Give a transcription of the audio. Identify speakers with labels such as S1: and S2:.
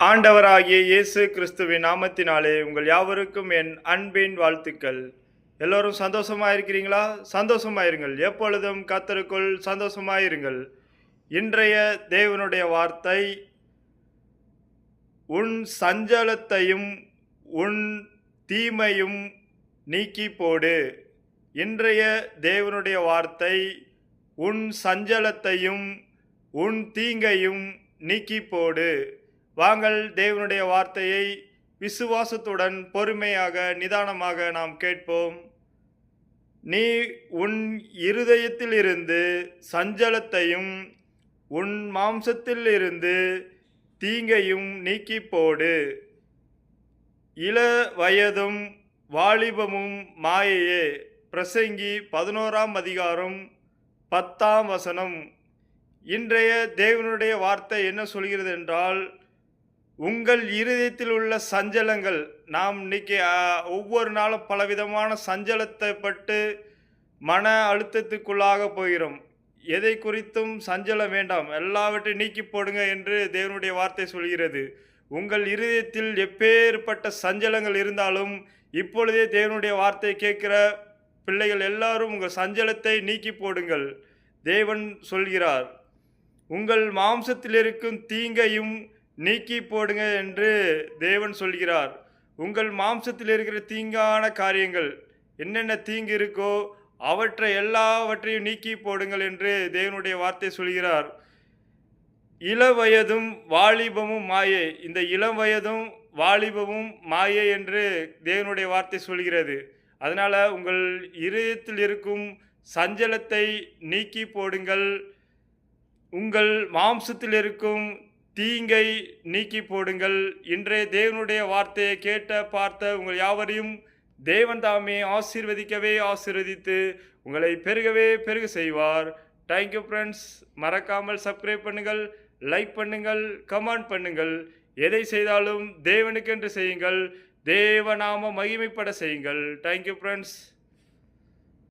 S1: ஆண்டவராகிய இயேசு கிறிஸ்துவின் நாமத்தினாலே உங்கள் யாவருக்கும் என் அன்பின் வாழ்த்துக்கள். எல்லோரும் சந்தோஷமாயிருக்கிறீங்களா? சந்தோஷமாயிருங்கள். எப்பொழுதும் கர்த்தருக்குள் சந்தோஷமாயிருங்கள். இன்றைய தேவனுடைய வார்த்தை, உன் சஞ்சலத்தையும் உன் தீமையும் நீக்கி போடு. இன்றைய தேவனுடைய வார்த்தை, உன் சஞ்சலத்தையும் உன் தீங்கையும் நீக்கி போடு. வாங்கள் தேவனுடைய வார்த்தையை விசுவாசத்துடன் பொறுமையாக நிதானமாக நாம் கேட்போம். நீ உன் இருதயத்திலிருந்து சஞ்சலத்தையும் உன் மாம்சத்திலிருந்து தீங்கையும் நீக்கி போடு. இள வயதும் வாலிபமும் மாயையே. பிரசங்கி 11ஆம் அதிகாரம் 10ஆம் வசனம். இன்றைய தேவனுடைய வார்த்தை என்ன சொல்கிறது என்றால், உங்கள் இருதயத்தில் உள்ள சஞ்சலங்கள், நாம் இன்னைக்கு ஒவ்வொரு நாளும் பலவிதமான சஞ்சலத்தை பட்டு மன அழுத்தத்துக்குள்ளாக போகிறோம். எதை குறித்தும் சஞ்சலம் வேண்டாம், எல்லாவற்றையும் நீக்கி போடுங்க என்று தேவனுடைய வார்த்தை சொல்கிறது. உங்கள் இருதயத்தில் எப்பேற்பட்ட சஞ்சலங்கள் இருந்தாலும் இப்பொழுதே தேவனுடைய வார்த்தை கேட்கிற பிள்ளைகள் எல்லாரும் உங்கள் சஞ்சலத்தை நீக்கி போடுங்கள். தேவன் சொல்கிறார், உங்கள் மாம்சத்தில் இருக்கும் தீங்கையும் நீக்கி போடுங்க என்று தேவன் சொல்கிறார். உங்கள் மாம்சத்தில் இருக்கிற தீங்கான காரியங்கள், என்னென்ன தீங்கு இருக்கோ அவற்றை எல்லாவற்றையும் நீக்கி போடுங்கள் என்று தேவனுடைய வார்த்தை சொல்கிறார். இளவயதும் வாலிபமும் மாயை. இந்த இளம் வயதும் வாலிபமும் மாயை என்று தேவனுடைய வார்த்தை சொல்கிறது. அதனால உங்கள் இதயத்தில் இருக்கும் சஞ்சலத்தை நீக்கி போடுங்கள். உங்கள் மாம்சத்தில் இருக்கும் தீங்கை நீக்கி போடுங்கள். இன்றைய தேவனுடைய வார்த்தையை கேட்ட பார்த்த உங்கள் யாவரையும் தேவன் தாமே ஆசீர்வதித்து உங்களை பெருகவே பெருக செய்வார். Thank you friends. மறக்காமல் சப்ஸ்கிரைப் பண்ணுங்கள், லைக் பண்ணுங்கள், கமெண்ட் பண்ணுங்கள். எதை செய்தாலும் தேவனுக்கென்று செய்யுங்கள், தேவநாம மகிமைப்பட செய்யுங்கள். Thank you friends.